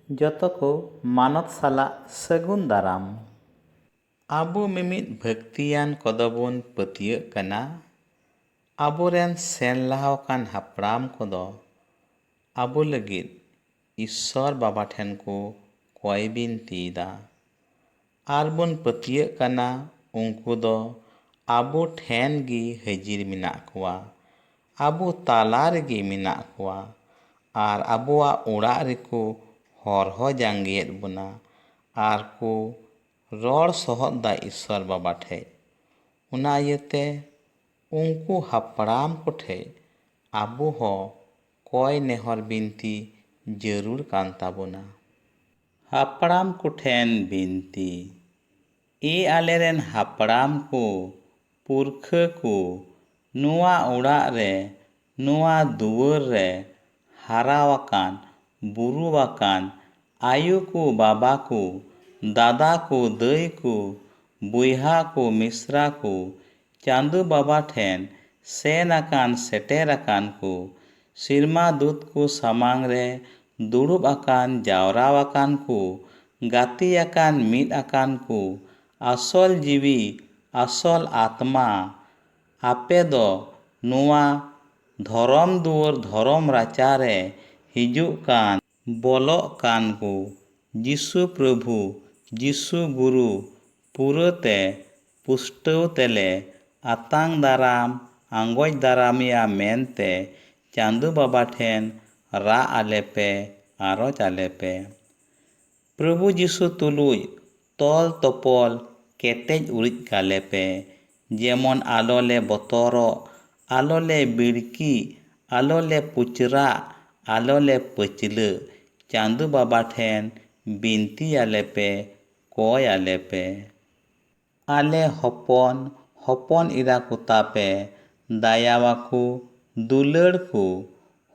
ᱡᱚᱛᱚ ᱠᱚ ᱢᱟᱱᱚᱛ ᱥᱟᱞᱟᱜ ᱥᱟᱹᱜᱩᱱ ᱫᱟᱨᱟᱢ᱾ ᱟᱵᱚ ᱢᱤᱢᱤᱫ ᱵᱷᱟᱹᱜᱽᱛᱤᱭᱟᱱ ᱠᱚᱫᱚ ᱵᱚᱱ ᱯᱟᱹᱛᱭᱟᱹᱜ ᱠᱟᱱᱟ ᱟᱵᱚᱨᱮᱱ ᱥᱮᱱ ᱞᱟᱦᱟᱣᱟᱠᱟᱱ ᱦᱟᱯᱲᱟᱢ ᱠᱚᱫᱚ ᱟᱵᱚ ᱞᱟᱹᱜᱤᱫ ᱤᱥᱥᱚᱨ ᱵᱟᱵᱟ ᱴᱷᱮᱱ ᱠᱚ ᱠᱚᱭ ᱵᱤᱱᱛᱤᱭᱮᱫᱟ᱾ ᱟᱨ ᱵᱚᱱ ᱯᱟᱹᱛᱭᱟᱹᱜ ᱠᱟᱱᱟ ᱩᱱᱠᱩ ᱫᱚ ᱟᱵᱚ ᱴᱷᱮᱱ ᱜᱮ ᱦᱟᱹᱡᱤᱨ ᱢᱮᱱᱟᱜ ᱠᱚᱣᱟ, ᱟᱵᱚ ᱛᱟᱞᱟ ᱨᱮᱜᱮ ᱢᱮᱱᱟᱜ ᱠᱚᱣᱟ ᱟᱨ ᱟᱵᱚᱣᱟᱜ ᱚᱲᱟᱜ ᱨᱮᱠᱚ ᱦᱚᱨᱦᱚ ᱡᱟᱸᱜᱮᱭᱮᱫ ᱵᱚᱱᱟ ᱟᱨ ᱠᱚ ᱨᱚᱲ ᱥᱚᱦᱚᱫ ᱫᱟ ᱤᱥᱥᱚᱨ ᱵᱟᱵᱟ ᱴᱷᱮᱡ᱾ ᱚᱱᱟ ᱤᱭᱟᱹᱛᱮ ᱩᱱᱠᱩ ᱦᱟᱯᱲᱟᱢ ᱠᱚᱴᱷᱮᱡ ᱟᱵᱚ ᱦᱚᱸ ᱠᱚᱭ ᱱᱮᱦᱚᱨ ᱵᱤᱱᱛᱤ ᱡᱟᱹᱨᱩᱲ ᱠᱟᱱ ᱛᱟᱵᱚᱱᱟ᱾ ᱦᱟᱯᱲᱟᱢ ᱠᱚᱴᱷᱮᱱ ᱵᱤᱱᱛᱤ᱾ ᱟᱞᱮᱨᱮᱱ ᱦᱟᱯᱲᱟᱢ ᱠᱚ, ᱯᱩᱨᱠᱷᱟᱹ ᱠᱚ ᱱᱚᱣᱟ ᱚᱲᱟᱜ ᱨᱮ, ᱱᱚᱣᱟ ᱫᱩᱣᱟᱹᱨ ᱨᱮ ᱦᱟᱨᱟᱣᱟᱠᱟᱱ, ᱵᱩᱨᱩᱣᱟᱠᱟᱱ ᱟᱭᱳ ᱠᱚ, ᱵᱟᱵᱟ ko, দাদা ko, দাই ko, বইহা ko, মিশ্রা ko চাঁদু বাবা ঠেন সেন আকান সেটের আকান ko, সিরমা দূত ko সামাং রে দুড়ুব আকান, জাওরাও আকান ko, গাতি আকান, মিদ আকান ko, আসল জীবী, আসল আত্মা আপে ᱫᱚ ᱱᱚᱣᱟ ᱫᱷᱚᱨᱚᱢ ᱫᱩᱣᱟᱹᱨ, ᱫᱷᱚᱨᱚᱢ ᱨᱟᱪᱟᱨᱮ ᱦᱤᱡᱩᱜ ᱠᱟᱱ, ᱵᱚᱞᱚᱜ ᱠᱟᱱ ᱠᱚ ᱡᱤᱥᱩ ᱯᱨᱚᱵᱷᱩ, ᱡᱤᱥᱩ ᱜᱩᱨᱩ ᱯᱩᱨᱟᱹᱛᱮ ᱯᱩᱥᱴᱟᱹᱣ ᱛᱮᱞᱮ ᱟᱛᱟᱝ ᱫᱟᱨᱟᱢ, ᱟᱸᱜᱚᱪ ᱫᱟᱨᱟᱢᱮᱭᱟ ᱢᱮᱱᱛᱮ ᱪᱟᱸᱫᱳ ᱵᱟᱵᱟ ᱴᱷᱮᱱ ᱨᱟᱜ ᱟᱞᱮᱯᱮ, ᱟᱨᱚᱡ ᱟᱞᱮᱯᱮ᱾ ᱯᱨᱚᱵᱷᱩ ᱡᱤᱥᱩ ᱛᱩᱞᱩᱡ ᱛᱚᱞ ᱛᱚᱯᱚᱞ ᱠᱮᱴᱮᱡ ᱩᱨᱤᱡ ᱠᱟᱞᱮᱯᱮ, ᱡᱮᱢᱚᱱ ᱟᱞᱚᱞᱮ ᱵᱚᱛᱚᱨᱚᱜ, ᱟᱞᱚᱞᱮ ᱵᱤᱲᱠᱤ, ᱟᱞᱚᱞᱮ ᱯᱩᱪᱨᱟᱜ, ᱟᱞᱚᱞᱮ ᱯᱟᱹᱪᱞᱟᱹᱜ᱾ ᱪᱟᱸᱫᱳ ᱵᱟᱵᱟ ᱴᱷᱮᱱ ᱵᱤᱱᱛᱤᱭᱟᱞᱮᱯᱮ, ᱠᱚᱭ ᱟᱞᱮᱯᱮ᱾ ᱟᱞᱮ ᱦᱚᱯᱚᱱ, ᱦᱚᱯᱚᱱ ᱮᱨᱟ ᱠᱚᱛᱟᱯᱮ ᱫᱟᱭᱟᱣᱟᱠᱚ, ᱫᱩᱞᱟᱹᱲ ᱠᱚ,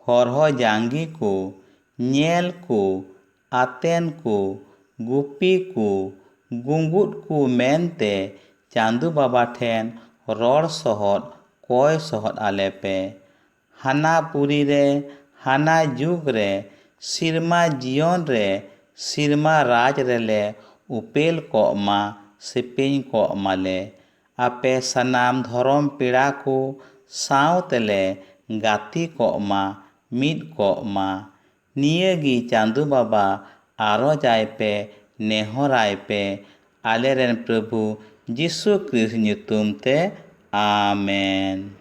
ᱦᱚᱨᱦᱚ ᱡᱟᱸᱜᱮ ᱠᱚ, ᱧᱮᱞ ᱠᱚ, ᱟᱛᱮᱱ ᱠᱚ, ᱜᱩᱯᱤ ᱠᱚ, ᱜᱩᱸᱜᱩᱫ ᱠᱚ ᱢᱮᱱᱛᱮ ᱪᱟᱸᱫᱳ ᱵᱟᱵᱟ ᱴᱷᱮᱱ ᱨᱚᱲ ᱥᱚᱦᱚᱫ, ᱠᱚᱭ ᱥᱚᱦᱚᱫ ᱟᱞᱮᱯᱮ᱾ ᱦᱟᱱᱟ ᱯᱩᱨᱤ ᱨᱮ, ᱦᱟᱱᱟ ᱡᱩᱜᱽ ᱨᱮ, ᱥᱤᱨᱢᱟ ᱡᱤᱭᱚᱱ ᱨᱮ, ᱥᱤᱨᱢᱟ ᱨᱟᱡᱽ ᱨᱮᱞᱮ ᱩᱯᱮᱞ ᱠᱚᱜ ᱢᱟ, ᱥᱮᱯᱮᱧ ᱠᱚᱜ ᱢᱟᱞᱮ᱾ ᱟᱯᱮ ᱥᱟᱱᱟᱢ ᱫᱷᱚᱨᱚᱢ ᱯᱮᱲᱟ ᱠᱚ ᱥᱟᱶ ᱛᱮᱞᱮ ᱜᱟᱛᱮ ᱠᱚᱜ ᱢᱟ, ᱢᱤᱫ ᱠᱚᱜ ᱢᱟ᱾ ᱱᱤᱭᱟᱹᱜᱮ ᱪᱟᱸᱫᱳ ᱵᱟᱵᱟ ᱟᱨᱚᱡᱟᱭ ᱯᱮ, ᱱᱮᱦᱚᱨᱟᱭ ᱯᱮ ᱟᱞᱮᱨᱮᱱ ᱯᱨᱚᱵᱷᱩ ᱡᱤᱥᱩ ᱠᱨᱤᱥᱴ ᱧᱩᱛᱩᱢ ᱛᱮ, ᱟᱢᱮᱱ᱾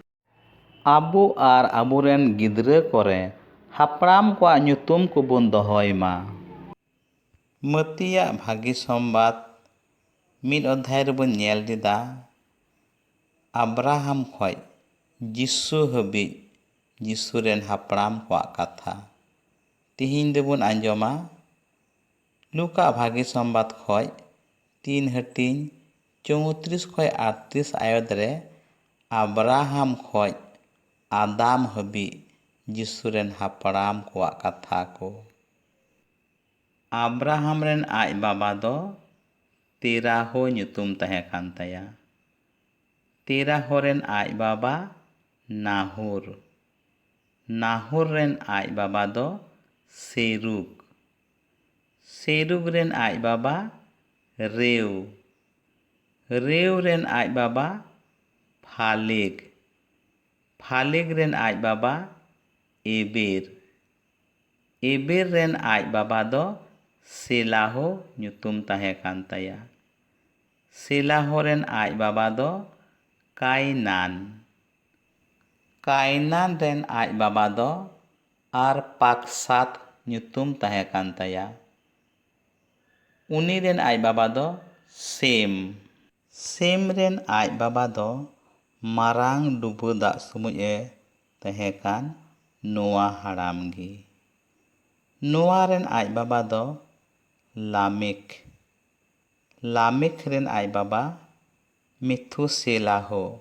ᱟᱵᱚ ᱟᱨ ᱟᱵᱚᱨᱮᱱ ᱜᱤᱫᱽᱨᱟᱹ ᱠᱚᱨᱮ ᱦᱟᱯᱲᱟᱢ ᱠᱚᱣᱟᱜ ᱧᱩᱛᱩᱢ ᱠᱚᱵᱚᱱ ᱫᱚᱦᱚᱭ ᱢᱟ᱾ ᱢᱟᱹᱛᱤᱭᱟᱜ ᱵᱷᱟᱹᱜᱤ ᱥᱚᱢᱵᱟᱫ 1 অধ্যায় ᱨᱮᱵᱚᱱ ᱧᱮᱞ ᱞᱮᱫᱟ ᱟᱵᱨᱟᱦᱟᱢ ᱠᱷᱚᱡ ᱡᱤᱥᱩ ᱦᱟᱹᱵᱤᱡ ᱡᱤᱥᱩ ᱨᱮᱱ ᱦᱟᱯᱲᱟᱢ ᱠᱚᱣᱟᱜ ᱠᱟᱛᱷᱟ᱾ ᱛᱤᱦᱤᱧ ᱫᱚᱵᱚᱱ ᱟᱸᱡᱚᱢᱟ ᱞᱩᱠᱟ ᱵᱷᱟᱹᱜᱤ ᱥᱚᱢᱵᱟᱫ ᱠᱷᱚᱡ 3 ᱦᱟᱹᱴᱤᱧ 34 ᱠᱷᱚᱡ 38 ᱟᱭᱚᱛ ᱨᱮ ᱟᱵᱨᱟᱦᱟᱢ ᱠᱷᱚᱡ ᱟᱫᱟᱢ ᱦᱟᱹᱵᱤᱡ ᱡᱤᱥᱩ ᱨᱮᱱ ᱦᱟᱯᱲᱟᱢ ᱠᱚᱣᱟᱜ ᱠᱟᱛᱷᱟ ᱠᱚ᱾ ᱟᱵᱨᱟᱦᱟᱢ ᱨᱮᱱ ᱟᱡ ᱵᱟᱵᱟ ᱫᱚ ᱛᱮᱨᱟᱦᱚ ᱧᱩᱛᱩᱢ ᱛᱟᱦᱮᱸ ᱠᱟᱱ ᱛᱟᱭᱟ᱾ ᱛᱮᱨᱟᱦᱚ ᱨᱮᱱ ᱟᱡ ᱵᱟᱵᱟ ᱱᱟᱦᱳᱨ, ᱱᱟᱦᱳᱨ ᱨᱮᱱ ᱟᱡ ᱵᱟᱵᱟ ᱫᱚ ᱥᱮᱨᱩᱜ, ᱥᱮᱨᱩᱜ ᱨᱮᱱ ᱟᱡ ᱵᱟᱵᱟ ᱨᱮᱣ, ᱨᱮᱣ ᱨᱮᱱ ᱟᱡ ᱵᱟᱵᱟ ᱯᱷᱟᱞᱮᱜ, ᱯᱷᱟᱞᱮᱜ ᱨᱮᱱ ᱟᱡ ᱵᱟᱵᱟ ᱮᱵᱮᱨ, ᱮᱵᱮᱨ ᱨᱮᱱ ᱟᱡ ᱵᱟᱵᱟ ᱫᱚ ᱥᱮᱞᱟᱦᱚ ᱧᱩᱛᱩᱢ ᱛᱟᱦᱮᱸ ᱠᱟᱱ ᱛᱟᱭᱟ᱾ ᱥᱮᱞᱟᱦᱚ ᱨᱮᱱ ᱟᱡ ᱵᱟᱵᱟ ᱫᱚ ᱠᱟᱭᱱᱟᱱ, ᱠᱟᱭᱱᱟᱱ ᱨᱮᱱ ᱟᱡ ᱵᱟᱵᱟ ᱫᱚ ᱟᱨᱯᱟᱠᱥᱟᱫ ᱧᱩᱛᱩᱢ ᱛᱟᱦᱮᱸ ᱠᱟᱱ ᱛᱟᱭᱟ᱾ ᱩᱱᱤ ᱨᱮᱱ ᱟᱡ ᱵᱟᱵᱟ ᱫᱚ ᱥᱮᱢ, ᱥᱮᱢ ᱨᱮᱱ ᱟᱡ ᱵᱟᱵᱟ ᱫᱚ ᱢᱟᱨᱟᱝ ᱰᱩᱵᱟᱹ ᱫᱟᱜ ᱥᱚᱢᱚᱭ ᱮ ᱛᱟᱦᱮᱸ ᱠᱟᱱ ᱱᱳᱣᱟ ᱦᱟᱲᱟᱢ ᱜᱮ᱾ ᱱᱳᱣᱟ ᱨᱮᱱ ᱟᱡ ᱵᱟᱵᱟ ᱫᱚ ᱞᱟᱢᱮᱠ, ᱞᱟᱢᱮᱠ ᱨᱮᱱ ᱟᱡ ᱵᱟᱵᱟ ᱢᱮᱛᱷᱩᱥᱮᱞᱟᱦᱚ,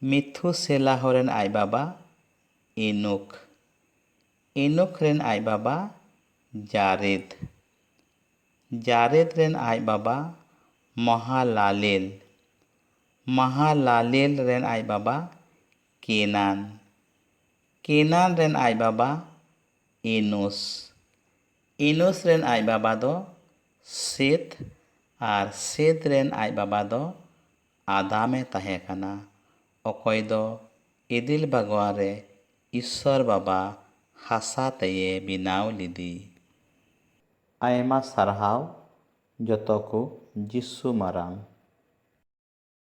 ᱢᱮᱛᱷᱩᱥᱮᱞᱟᱦᱚ ᱨᱮᱱ ᱟᱡ ᱵᱟᱵᱟ ᱮᱱᱳᱠ, ᱮᱱᱳᱠ ᱨᱮᱱ ᱟᱡ ᱵᱟᱵᱟ ᱡᱟᱨᱮᱫ, ᱡᱟᱨᱮᱫ ᱨᱮᱱ ᱟᱡ ᱵᱟᱵᱟ ᱢᱟᱦᱟᱞᱟᱞᱮᱞ, ᱢᱟᱦᱟᱞᱟᱞᱮᱞ ᱨᱮᱱ ᱟᱡ ᱵᱟᱵᱟ কেনান, কেনান রেন আই বাবা এনোস, इनोस रेन आज बाबा दो सेत और सेत रेन आज बाबा दो आदामे तहे कना अकय दो इदिल बागवान रे ईश्वर बाबा हासा तये बिनाव लिदी। आयमा सारहाव जतो को जिस्सु मारांग।